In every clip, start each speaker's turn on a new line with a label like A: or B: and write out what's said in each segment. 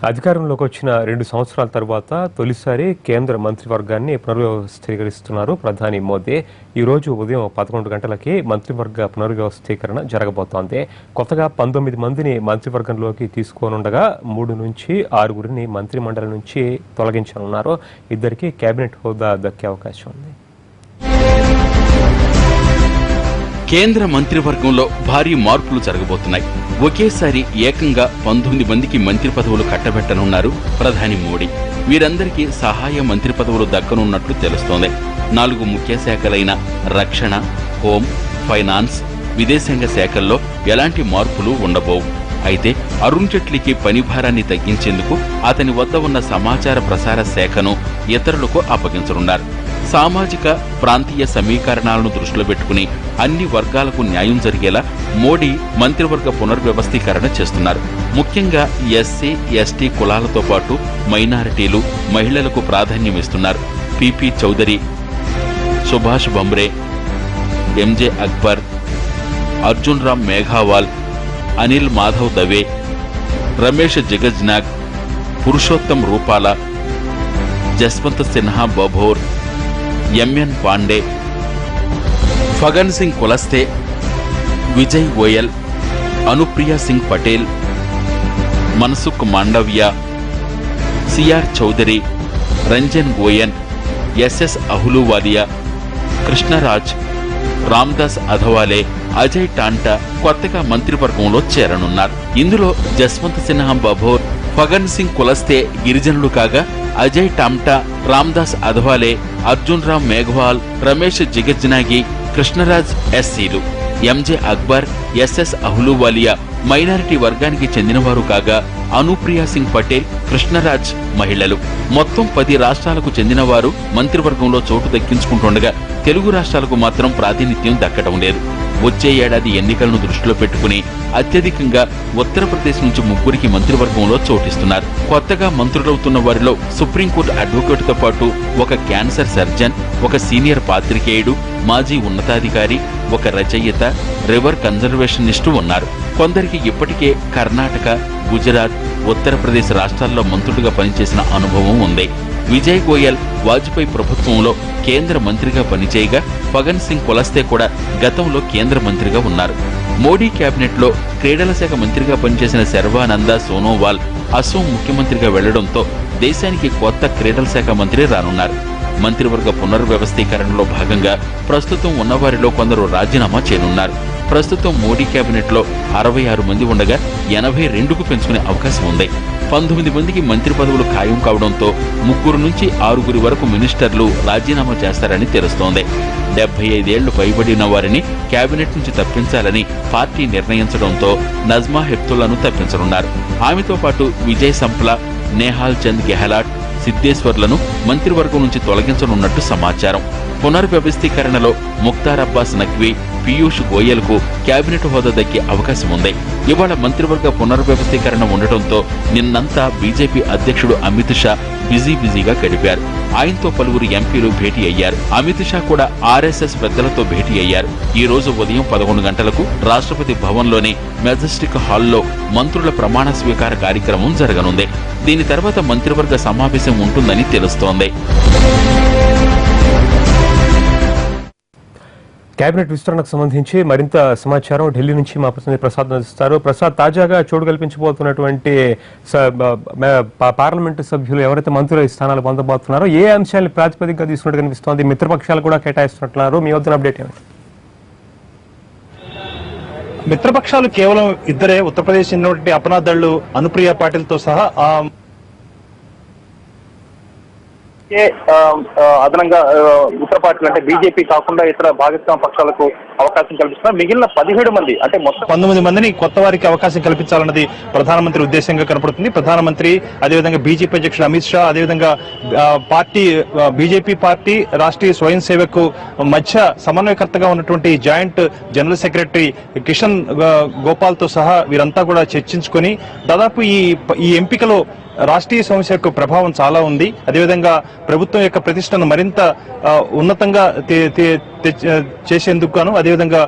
A: అధికారంలోకి వచ్చిన 2 సంవత్సరాల తర్వాత తొలిసారి కేంద్ర మంత్రివర్గాన్ని పునర్వ్యవస్థీకరిస్తున్నారు ప్రధాని మోదీ. ఈ రోజు ఉదయం 11 గంటలకి మంత్రివర్గ పునర్వ్యవస్థీకరణ జరగబోతోంది. కొత్తగా 19 మందిని మంత్రివర్గంలోకి తీసుకోనుండగా 3 నుంచి 6గురిని మంత్రిమండలి నుంచి తొలగించనున్నారు. 2కి కేబినెట్ హోదా దక్కే అవకాశం ఉంది.
B: కేంద్ర మంత్రివర్గంలో భారీ మార్పులు జరగబోతున్నాయి. ఒకేసారి ఏకంగా 19 మందికి మంత్రి పదవులు కట్టబెట్టనున్నారు ప్రధాని మోడీ. వీరందరికీ సహాయ మంత్రి పదవులు దక్కనున్నట్లు తెలుస్తోంది. 4 ముఖ్య శాఖలైన రక్షణ, హోం, ఫైనాన్స్, విదేశాంగ శాఖల్లో ఎలాంటి మార్పులు ఉండబోవు. అయితే అరుణ్ జైట్లీకి పని భారాన్ని తగ్గించేందుకు అతని వద్ద ఉన్న సమాచార ప్రసార శాఖను ఇతరులకు అప్పగించనున్నారు. సామాజిక, ప్రాంతీయ సమీకరణాలను దృష్టిలో పెట్టుకుని అన్ని వర్గాలకు న్యాయం జరిగేలా మోడీ మంత్రివర్గ పునర్వ్యవస్థీకరణ చేస్తున్నారు. ముఖ్యంగా ఎస్సీ, ఎస్టీ కులాలతో పాటు మైనారిటీలు, మహిళలకు ప్రాధాన్యం ఇస్తున్నారు. పిపి చౌదరి, సుభాష్ బమ్రే, ఎంజే అక్బర్, అర్జున్ రామ్ మేఘావాల్, అనిల్ మాధవ్ దవే, రమేష్ జగజ్నాగ్, పురుషోత్తం రూపాలా, జస్వంత్ సిన్హా బభోర్, ఎంఎన్ పాండే, ఫగన్ సింగ్ కులస్తే, విజయ్ గోయల్, అనుప్రియ సింగ్ పటేల్, మన్సుఖ్ మాండవ్య, సిఆర్ చౌదరి, రంజన్ గోయన్, ఎస్ఎస్ అహులూవాలియా, కృష్ణరాజ్, రామ్దాస్ అథవాలే, అజయ్ టాంటా కొత్తగా మంత్రివర్గంలో చేరనున్నారు. ఇందులో జస్వంత్ సిన్హా బభోర్, ఫగన్ సింగ్ కులస్తే గిరిజనులు కాగా అజయ్ టామ్టా, రామ్దాస్ అథవాలే, అర్జున్ రామ్ మేఘవాల్, రమేష్ జిగజ్నాగి, కృష్ణరాజ్ ఎస్సీలు, ఎంజే అక్బర్, ఎస్ఎస్ అహులూవాలియా మైనారిటీ వర్గానికి చెందినవారు కాగా అనుప్రియ సింగ్ పటేల్, కృష్ణరాజ్ మహిళలు. మొత్తం 10 రాష్ట్రాలకు చెందినవారు మంత్రివర్గంలో చోటు దక్కించుకుంటుండగా తెలుగు రాష్ట్రాలకు మాత్రం ప్రాతినిధ్యం దక్కడం లేదు. వచ్చే ఏడాది ఎన్నికలను దృష్టిలో పెట్టుకుని అత్యధికంగా ఉత్తరప్రదేశ్ నుంచి 3కి మంత్రివర్గంలో చోటిస్తున్నారు. కొత్తగా మంత్రులవుతున్న వారిలో సుప్రీంకోర్టు అడ్వకేట్తో పాటు ఒక క్యాన్సర్ సర్జన్, ఒక సీనియర్ పాత్రికేయుడు, మాజీ ఉన్నతాధికారి, ఒక రచయిత, రివర్ కన్జర్వేషనిస్టు ఉన్నారు. కొందరికి ఇప్పటికే కర్ణాటక, గుజరాత్, ఉత్తరప్రదేశ్ రాష్ట్రాల్లో మంత్రులుగా పనిచేసిన అనుభవం ఉంది. విజయ్ గోయల్ వాజ్పేయి ప్రభుత్వంలో కేంద్ర మంత్రిగా పనిచేయగా ఫగన్ సింగ్ కులస్తే కూడా గతంలో కేంద్ర మంత్రిగా ఉన్నారు. మోడీ కేబినెట్ లో క్రీడల శాఖ మంత్రిగా పనిచేసిన సర్వానంద సోనోవాల్ అసోం ముఖ్యమంత్రిగా వెళ్లడంతో దేశానికి కొత్త క్రీడల శాఖ మంత్రి రానున్నారు. మంత్రివర్గ పునర్వ్యవస్థీకరణలో భాగంగా ప్రస్తుతం ఉన్నవారిలో కొందరు రాజీనామా చేయనున్నారు. ప్రస్తుతం మోడీ కేబినెట్ లో 66 మంది ఉండగా 82కు పెంచుకునే అవకాశం ఉంది. 19 మందికి మంత్రి పదవులు ఖాయం కావడంతో 3 నుంచి 6 వరకు మినిస్టర్లు రాజీనామా చేస్తారని తెలుస్తోంది. 75 ఏళ్లు పైబడిన వారిని కేబినెట్ నుంచి తప్పించాలని పార్టీ నిర్ణయించడంతో నజ్మా హెప్తుల్లాను తప్పించనున్నారు. ఆమెతో పాటు విజయ్ సంప్లా, నేహాల్ చంద్ గెహ్లాట్, సిద్దేశ్వర్లను మంత్రివర్గం నుంచి తొలగించనున్నట్టు సమాచారం. పునర్వ్యవస్థీకరణలో ముఖ్తార్ అబ్బాస్ నఖ్వీ, పీయూష్ గోయల్ కు కేబినెట్ హోదా దక్కే అవకాశం ఉంది. ఇవాళ మంత్రివర్గ పునర్వ్యవస్థీకరణ ఉండటంతో నిన్నంతా బీజేపీ అధ్యక్షుడు అమిత్ షా బిజీగా గడిపారు. ఆయనతో పలువురు ఎంపీలు భేటీ అయ్యారు. అమిత్ షా కూడా ఆర్ఎస్ఎస్ పెద్దలతో భేటీ అయ్యారు. ఈ రోజు ఉదయం 11 గంటలకు రాష్ట్రపతి భవన్లోని మెజెస్టిక్ హాల్లో మంత్రుల ప్రమాణ స్వీకార కార్యక్రమం జరగనుంది. దీని తర్వాత మంత్రివర్గ సమావేశం ఉంటుందని తెలుస్తోంది.
A: కేబినెట్ విస్తరణకు సంబంధించి మరింత సమాచారం ఢిల్లీ నుంచి మా ప్రతినిధి ప్రసాద్ అందిస్తారు. ప్రసాద్, తాజాగా చోటు కల్పించబోతున్నటువంటి పార్లమెంటు సభ్యులు ఎవరైతే మంత్రుల స్థానాలు పొందబోతున్నారో ఏ అంశాలను ప్రాతిపదికగా తీసుకున్నట్టు కనిపిస్తోంది? మిత్రపక్షాలు కూడా కేటాయిస్తున్నట్లున్నారు. మీ వద్ద అప్డేట్ ఏమిటి?
C: మిత్రపక్షాలు కేవలం 2 ఉత్తరప్రదేశ్ చెందినటువంటి అపనా దళ్, అనుప్రియ పాటిల్ తో సహా అదనంగా ఉత్తర పార్టీలు అంటే బీజేపీ కాకుండా ఇతర భాగస్వామ్య పక్షాలకు అవకాశం కల్పిస్తున్నారు. మిగిలిన 17 మంది అంటే మొత్తం 19 మందిని కొత్త వారికి అవకాశం కల్పించాలన్నది ప్రధానమంత్రి ఉద్దేశంగా కనపడుతుంది. ప్రధానమంత్రి, అదేవిధంగా బీజేపీ అధ్యక్షుడు అమిత్ షా, అదేవిధంగా బీజేపీ పార్టీ రాష్ట్రీయ స్వయం సేవక్ మధ్య సమన్వయకర్తగా ఉన్నటువంటి joint general secretary Kishan Gopal తో సహా వీరంతా కూడా చర్చించుకొని దాదాపు ఈ ఎంపికలో రాష్ట్రీయ సమస్య యొక్క ప్రభావం చాలా ఉంది. అదేవిధంగా ప్రభుత్వం యొక్క ప్రతిష్టను మరింత ఉన్నతంగా చేసేందుకు గాను అదేవిధంగా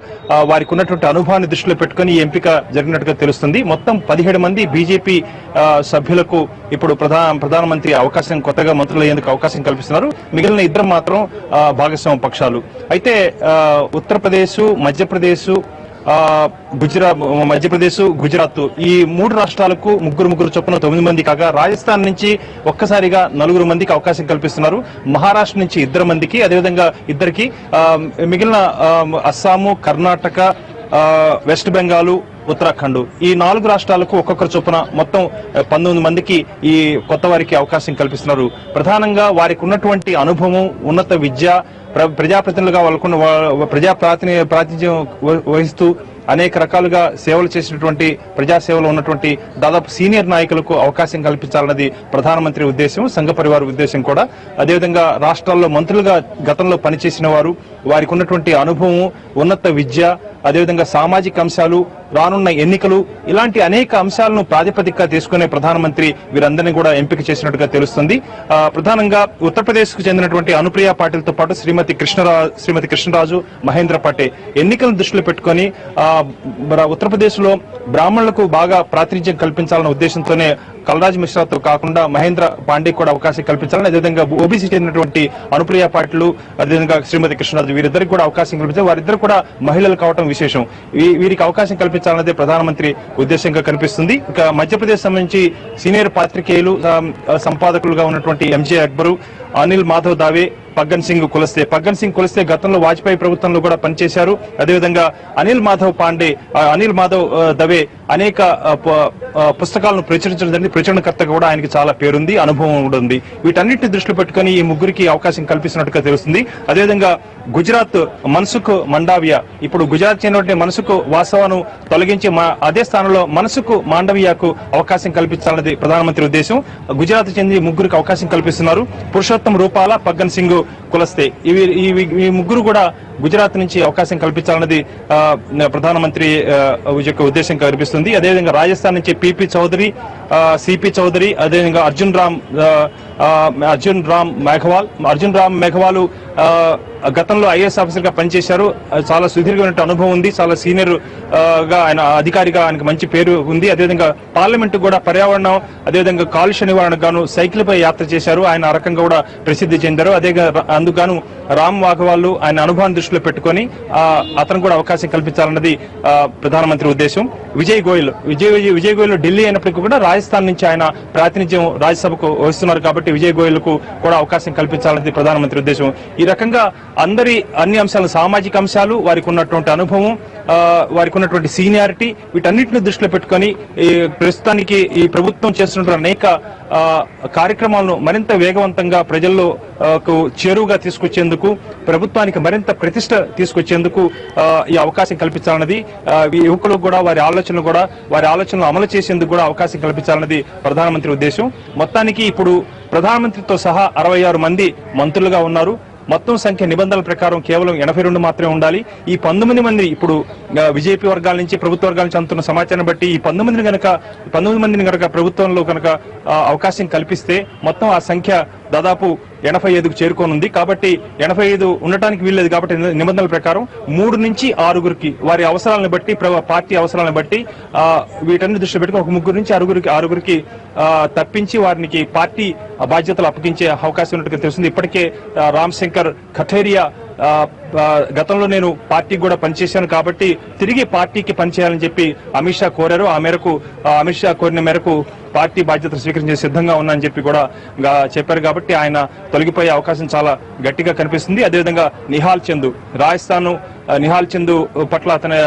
C: వారికి ఉన్నటువంటి అనుభవాన్ని దృష్టిలో పెట్టుకుని ఈ ఎంపిక జరిగినట్టుగా తెలుస్తుంది. మొత్తం 17 మంది బీజేపీ సభ్యులకు ఇప్పుడు ప్రధానమంత్రి అవకాశం, కొత్తగా మంత్రులు అయ్యేందుకు అవకాశం కల్పిస్తున్నారు. మిగిలిన ఇద్దరు మాత్రం భాగస్వామ్య పక్షాలు. అయితే ఉత్తరప్రదేశ్, మధ్యప్రదేశ్, మధ్యప్రదేశ్, గుజరాత్ ఈ 3 రాష్ట్రాలకు ముగ్గురు చొప్పున 9 మంది కాగా రాజస్థాన్ నుంచి ఒక్కసారిగా 4 మందికి అవకాశం కల్పిస్తున్నారు. మహారాష్ట్ర నుంచి 2 మందికి, అదేవిధంగా ఇద్దరికి, మిగిలిన అస్సాము, కర్ణాటక, వెస్ట్ బెంగాల్, ఉత్తరాఖండ్ ఈ 4 రాష్ట్రాలకు ఒక్కొక్కరు చొప్పున మొత్తం 19 మందికి ఈ కొత్త వారికి అవకాశం కల్పిస్తున్నారు. ప్రధానంగా వారికి ఉన్నటువంటి అనుభవం, ఉన్నత విద్య, ప్రజాప్రతినిధులుగా వాళ్ళకున్న ప్రాతినిధ్యం వహిస్తూ అనేక రకాలుగా సేవలు చేసినటువంటి, ప్రజాసేవలో ఉన్నటువంటి దాదాపు సీనియర్ నాయకులకు అవకాశం కల్పించాలన్నది ప్రధానమంత్రి ఉద్దేశం, సంఘ పరివార ఉద్దేశం కూడా. అదేవిధంగా రాష్ట్రాల్లో మంత్రులుగా గతంలో పనిచేసిన వారు, వారికి ఉన్నటువంటి అనుభవం, ఉన్నత విద్య, అదేవిధంగా సామాజిక అంశాలు, రానున్న ఎన్నికలు, ఇలాంటి అనేక అంశాలను ప్రాతిపదికగా తీసుకునే ప్రధానమంత్రి వీరందరినీ కూడా ఎంపిక చేసినట్టుగా తెలుస్తుంది. ప్రధానంగా ఉత్తరప్రదేశ్ కు చెందినటువంటి అనుప్రియ పాటిల్తో పాటు శ్రీమతి కృష్ణరాజు, మహేంద్ర పాటే ఎన్నికలను దృష్టిలో పెట్టుకుని ఉత్తరప్రదేశ్ లో బ్రాహ్మణులకు బాగా ప్రాతినిధ్యం కల్పించాలన్న ఉద్దేశంతోనే కల్రాజ్ మిశ్రాతో కాకుండా మహేంద్ర పాండే కూడా అవకాశం కల్పించాలని, అదేవిధంగా ఓబీసీ చెందినటువంటి అనుప్రియ పాటిల్, అదేవిధంగా శ్రీమతి కృష్ణరాజు వీరిద్దరికి కూడా అవకాశం కల్పించారు. వారిద్దరు కూడా మహిళలు కావడం విశేషం. వీరికి అవకాశం కల్పించాలన్నదే ప్రధానమంత్రి ఉద్దేశంగా కనిపిస్తుంది. ఇక మధ్యప్రదేశ్ సంబంధించి సీనియర్ పాత్రికేయులు, సంపాదకులుగా ఉన్నటువంటి ఎంజే అక్బరు, అనిల్ మాధవ్ దావే, పగ్గన్ సింగ్ కులస్తే గతంలో వాజ్పేయి ప్రభుత్వంలో కూడా పనిచేశారు. అదేవిధంగా అనిల్ మాధవ్ దవే అనేక పుస్తకాలను ప్రచురించడం జరిగింది. ప్రచురణకర్తగా కూడా ఆయనకి చాలా పేరుంది, అనుభవం కూడా ఉంది. వీటన్నిటిని దృష్టిలో పెట్టుకుని ఈ ముగ్గురికి అవకాశం కల్పిస్తున్నట్టుగా తెలుస్తుంది. అదేవిధంగా గుజరాత్ మన్సుఖ్ మండావియా, ఇప్పుడు గుజరాత్ చెందినటువంటి మన్సుఖ్ వాసవాను తొలగించి అదే స్థానంలో మన్సుఖ్ మాండవియాకు అవకాశం కల్పించాలన్నది ప్రధానమంత్రి ఉద్దేశం. గుజరాత్ చెంది ముగ్గురికి అవకాశం కల్పిస్తున్నారు. పురుషోత్తం రూపాల, పగ్గన్ సింగ్ కులస్తే ఈ ముగ్గురు కూడా గుజరాత్ నుంచి అవకాశం కల్పించాలన్నది ప్రధానమంత్రి యొక్క ఉద్దేశం కనిపిస్తుంది. అదేవిధంగా రాజస్థాన్ నుంచి పిపి చౌదరి, సిపి చౌదరి, అదేవిధంగా అర్జున్ రామ్ మేఘవాల్ గతంలో ఐఏఎస్ ఆఫీసర్ గా పనిచేశారు. చాలా సుదీర్ఘమైన అనుభవం ఉంది. చాలా సీనియర్ గా ఆయన అధికారిగా ఆయనకు మంచి పేరు ఉంది. అదేవిధంగా పార్లమెంట్ కూడా పర్యావరణం, అదేవిధంగా కాలుష్య నివారణకు గాను సైకిల్ పై యాత్ర చేశారు. ఆయన ఆ రకంగా కూడా ప్రసిద్ధి చెందారు. అందుకు రామ్ వాఘవాల్ ఆయన అనుభవాన్ని దృష్టిలో పెట్టుకుని అతను కూడా అవకాశం కల్పించాలన్నది ప్రధానమంత్రి ఉద్దేశం. విజయ్ గోయల్ ఢిల్లీ అయినప్పటికీ కూడా రాజస్థాన్ నుంచి ఆయన ప్రాతినిధ్యం రాజ్యసభకు వహిస్తున్నారు కాబట్టి విజయ్ గోయల్ కు కూడా అవకాశం కల్పించాలన్నది ప్రధానమంత్రి ఉద్దేశం. ఈ రకంగా అన్ని అంశాలు, సామాజిక అంశాలు, వారికి ఉన్నటువంటి అనుభవం, వారికి ఉన్నటువంటి సీనియారిటీ, వీటన్నిటిని దృష్టిలో పెట్టుకుని ప్రస్తుతానికి ఈ ప్రభుత్వం చేస్తున్న అనేక కార్యక్రమాలను మరింత వేగవంతంగా ప్రజల్లో చేరువుగా తీసుకొచ్చేందుకు, ప్రభుత్వానికి మరింత ప్రతిష్ట తీసుకొచ్చేందుకు ఈ అవకాశం కల్పించాలన్నది, యువకులకు కూడా వారి ఆలోచనలు అమలు చేసేందుకు కూడా అవకాశం కల్పించాలన్నది ప్రధానమంత్రి ఉద్దేశం. మొత్తానికి ఇప్పుడు ప్రధానమంత్రితో సహా 66 మంది మంత్రులుగా ఉన్నారు. మొత్తం సంఖ్య నిబంధనల ప్రకారం కేవలం 82 మాత్రమే ఉండాలి. ఈ 19 మంది ఇప్పుడు బీజేపీ వర్గాల నుంచి, ప్రభుత్వ వర్గాల నుంచి అందుతున్న సమాచారం బట్టి ఈ 19 మందిని కనుక ప్రభుత్వంలో కనుక అవకాశం కల్పిస్తే మొత్తం ఆ సంఖ్య దాదాపు 85కు చేరుకోనుంది. కాబట్టి 85 ఉండటానికి వీల్లేదు. కాబట్టి నిబంధనల ప్రకారం 3 నుంచి 6 వారి అవసరాలను బట్టి, పార్టీ అవసరాలను బట్టి వీటన్ని దృష్టి పెట్టుకుని ఒక 3 నుంచి 6 తప్పించి వారికి పార్టీ బాధ్యతలు అప్పగించే అవకాశం ఉన్నట్టుగా తెలుస్తుంది. ఇప్పటికే రామ్ శంకర్ కఠేరియా గతంలో నేను పార్టీకి కూడా పనిచేశాను కాబట్టి తిరిగి పార్టీకి పనిచేయాలని చెప్పి అమిత్ షా కోరారు. ఆ మేరకు అమిత్ షా కోరిన మేరకు పార్టీ బాధ్యతలు స్వీకరించే సిద్ధంగా ఉన్నానని చెప్పి కూడా చెప్పారు. కాబట్టి ఆయన తొలగిపోయే అవకాశం చాలా గట్టిగా కనిపిస్తుంది. అదేవిధంగా నిహాల్ చంద్ పట్ల అతని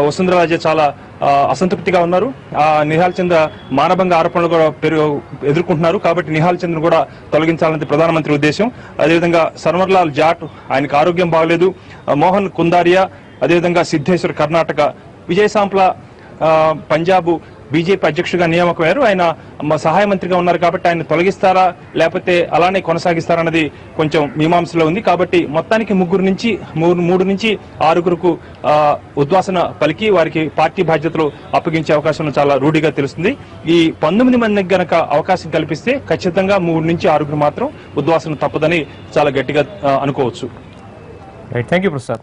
C: వసుంధర రాజే చాలా అసంతృప్తిగా ఉన్నారు. నిహాల్ చంద్ మానభంగ ఆరోపణలు కూడా ఎదుర్కొంటున్నారు. కాబట్టి నిహాల్ చంద్ కూడా తొలగించాలన్నది ప్రధానమంత్రి ఉద్దేశం. అదేవిధంగా సన్వర్లాల్ జాట్, ఆయనకు ఆరోగ్యం బాగలేదు. మోహన్ కుందారియా, అదేవిధంగా సిద్ధేశ్వర్ కర్ణాటక, విజయ్ సాంప్లా పంజాబ్, బీజేపీ అధ్యక్షుడిగా నియామకమయ్యారు. ఆయన సహాయ మంత్రిగా ఉన్నారు కాబట్టి ఆయన తొలగిస్తారా లేకపోతే అలానే కొనసాగిస్తారా అన్నది కొంచెం మీమాంసలో ఉంది. కాబట్టి మొత్తానికి మూడు నుంచి ఆరుగురుకు ఉద్వాసన పలికి వారికి పార్టీ బాధ్యతలు అప్పగించే అవకాశం చాలా రూఢిగా తెలుస్తుంది. ఈ 19 మందికి గనక అవకాశం కల్పిస్తే ఖచ్చితంగా 3 నుంచి 6 మాత్రం ఉద్వాసన తప్పదని చాలా గట్టిగా అనుకోవచ్చు.
A: Right, thank you Prasad.